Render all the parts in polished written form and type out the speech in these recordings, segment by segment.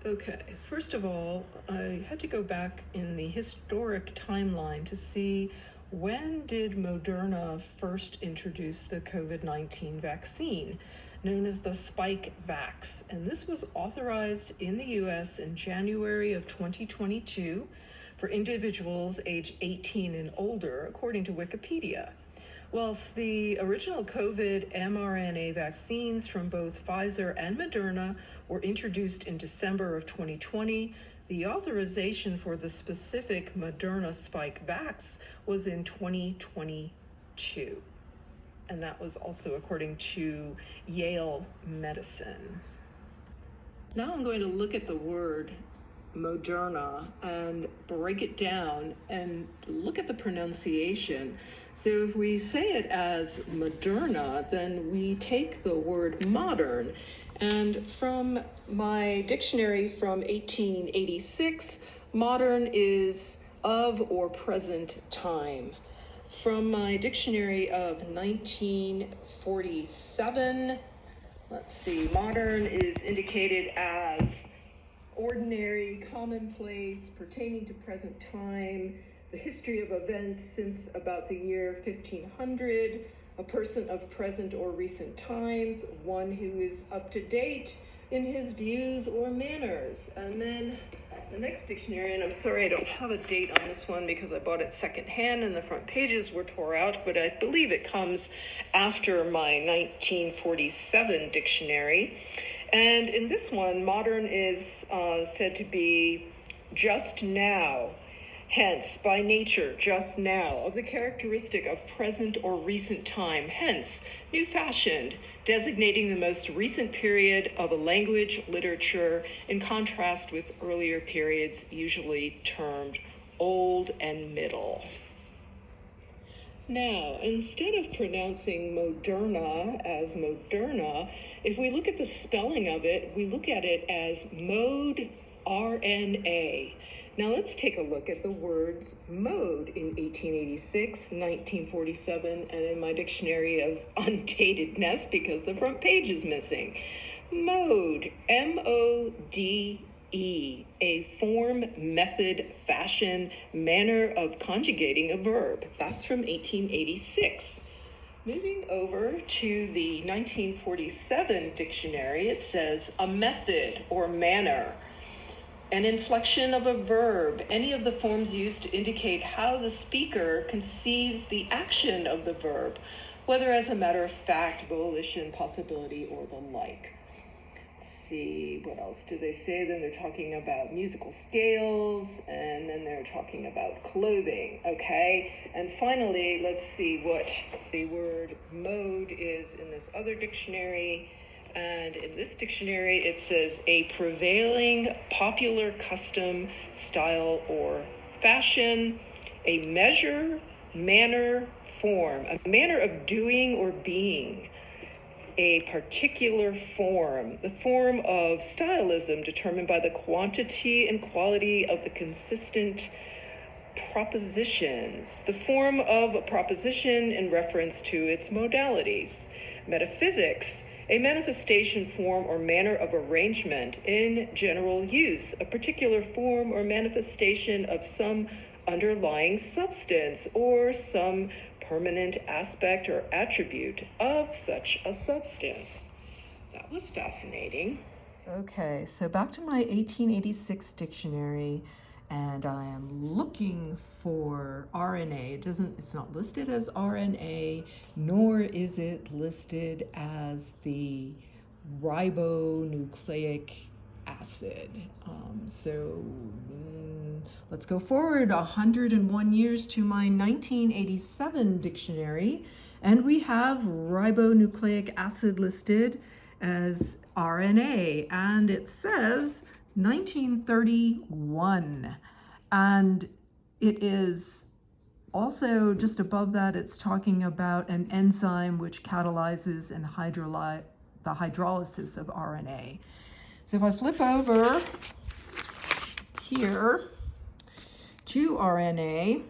Okay, first of all, I had to go back in the historic timeline to see when did ModeRNA first introduce the COVID-19 vaccine, known as the Spikevax, and this was authorized in the US in January of 2022 for individuals age 18 and older, according to Wikipedia. Whilst the original COVID mRNA vaccines from both Pfizer and Moderna were introduced in December of 2020, the authorization for the specific Moderna Spikevax was in 2022. And that was also according to Yale Medicine. Now I'm going to look at the word ModeRNA and break it down and look at the pronunciation. So if we say it as Moderna, then we take the word modern. And from my dictionary from 1886, modern is of or present time. From my dictionary of 1947, let's see, modern is indicated as ordinary, commonplace, pertaining to present time, the history of events since about the year 1500, a person of present or recent times, one who is up to date in his views or manners. And then the next dictionary, and I'm sorry I don't have a date on this one because I bought it secondhand and the front pages were tore out, but I believe it comes after my 1947 dictionary. And in this one, modern is said to be just now, hence, by nature, just now, of the characteristic of present or recent time, hence, new-fashioned, designating the most recent period of a language, literature, in contrast with earlier periods, usually termed old and middle. Now, instead of pronouncing ModeRNA as Moderna, if we look at the spelling of it, we look at it as ModeRNA. Now let's take a look at the words mode in 1886, 1947, and in my dictionary of undatedness because the front page is missing. Mode, M-O-D-E, a form, method, fashion, manner of conjugating a verb. That's from 1886. Moving over to the 1947 dictionary, it says a method or manner, an inflection of a verb, any of the forms used to indicate how the speaker conceives the action of the verb, whether as a matter of fact, volition, possibility, or the like. Let's see, what else do they say? Then they're talking about musical scales, and then they're talking about clothing, okay? And finally, let's see what the word mode is in this other dictionary. And in this dictionary, it says a prevailing popular custom, style, or fashion, a measure, manner, form, a manner of doing or being, a particular form, the form of stylism determined by the quantity and quality of the consistent propositions, the form of a proposition in reference to its modalities. Metaphysics, a manifestation, form, or manner of arrangement in general use, a particular form or manifestation of some underlying substance or some permanent aspect or attribute of such a substance. That was fascinating. Okay, so back to my 1886 dictionary, and I am looking for RNA. It's not listed as RNA, nor is it listed as the ribonucleic acid. Let's go forward 101 years to my 1987 dictionary, and we have ribonucleic acid listed as RNA, and it says 1931, and it is also just above that, it's talking about an enzyme which catalyzes and the hydrolysis of RNA. So if I flip over here to RNA,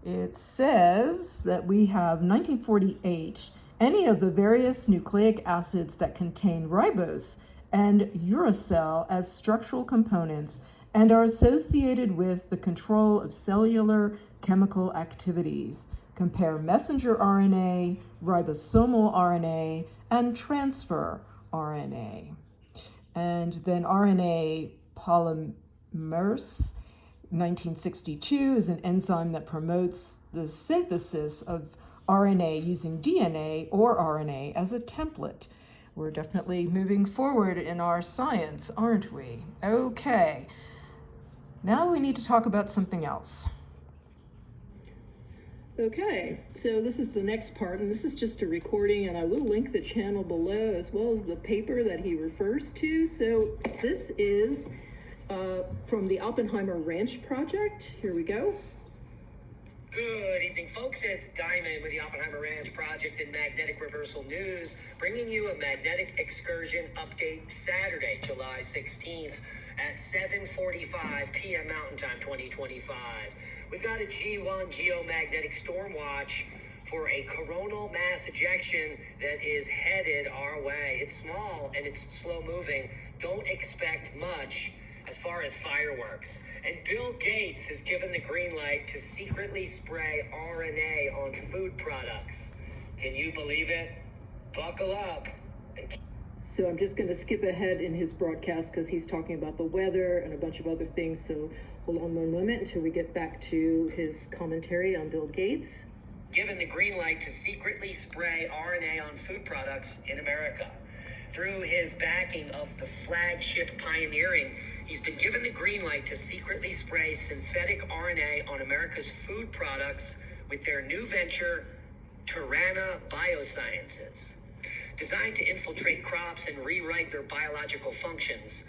it says that we have 1948, any of the various nucleic acids that contain ribose and uracil as structural components and are associated with the control of cellular chemical activities. Compare messenger RNA, ribosomal RNA, and transfer RNA. And then RNA polymerase 1962 is an enzyme that promotes the synthesis of RNA using DNA or RNA as a template. We're definitely moving forward in our science, aren't we? Okay, now we need to talk about something else. Okay, so this is the next part, and this is just a recording, and I will link the channel below as well as the paper that he refers to. So this is from the Oppenheimer Ranch Project. Here we go. Good evening, folks. It's Diamond with the Oppenheimer Ranch Project and Magnetic Reversal News, bringing you a magnetic excursion update Saturday, July 16th at 7:45 p.m. Mountain Time 2025. We've got a G1 geomagnetic storm watch for a coronal mass ejection that is headed our way. It's small and it's slow moving. Don't expect much as far as fireworks. And Bill Gates has given the green light to secretly spray RNA on food products. Can you believe it? Buckle up. So I'm just going to skip ahead in his broadcast because he's talking about the weather and a bunch of other things. So hold on one moment until we get back to his commentary on Bill Gates. Given the green light to secretly spray RNA on food products in America. Through his backing of the flagship Pioneering, he's been given the green light to secretly spray synthetic RNA on America's food products with their new venture, Terrana Biosciences, designed to infiltrate crops and rewrite their biological functions,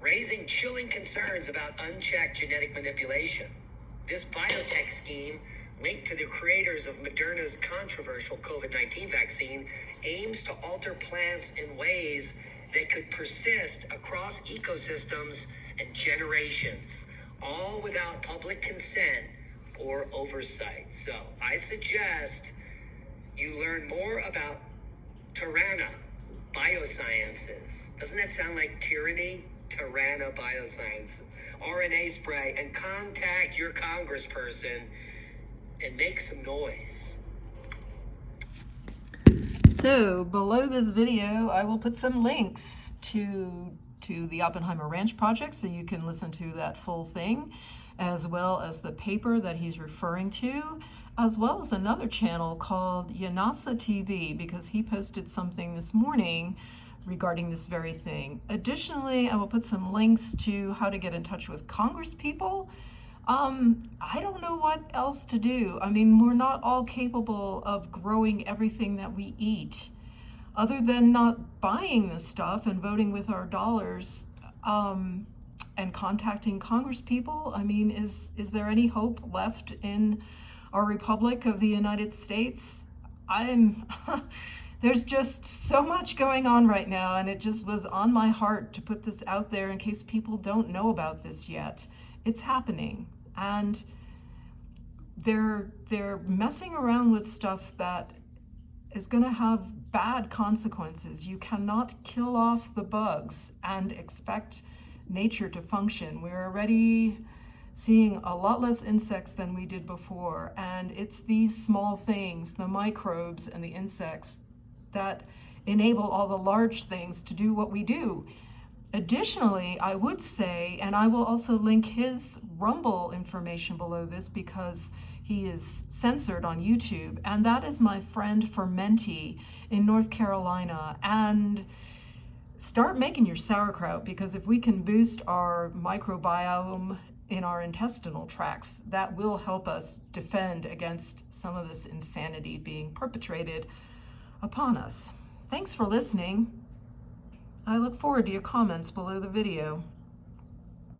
raising chilling concerns about unchecked genetic manipulation. This biotech scheme, linked to the creators of ModeRNA's controversial COVID-19 vaccine, aims to alter plants in ways that could persist across ecosystems and generations, all without public consent or oversight. So I suggest you learn more about Terrana Biosciences. Doesn't that sound like tyranny? Terrana Bioscience. RNA spray, and contact your congressperson and make some noise. So below this video, I will put some links to the Oppenheimer Ranch Project so you can listen to that full thing, as well as the paper that he's referring to, as well as another channel called Yanasa TV, because he posted something this morning regarding this very thing. Additionally, I will put some links to how to get in touch with Congress people. I don't know what else to do. I mean, we're not all capable of growing everything that we eat. Other than not buying this stuff and voting with our dollars, and contacting Congress people, I mean, is there any hope left in our Republic of the United States? There's just so much going on right now, and it just was on my heart to put this out there in case people don't know about this yet. It's happening, and they're messing around with stuff that is going to have bad consequences. You cannot kill off the bugs and expect nature to function. We're already seeing a lot less insects than we did before, and it's these small things, the microbes and the insects, that enable all the large things to do what we do. Additionally, I would say, and I will also link his Rumble information below this because he is censored on YouTube, and that is my friend Fermenti in North Carolina. And start making your sauerkraut, because if we can boost our microbiome in our intestinal tracts, that will help us defend against some of this insanity being perpetrated upon us. Thanks for listening. I look forward to your comments below the video.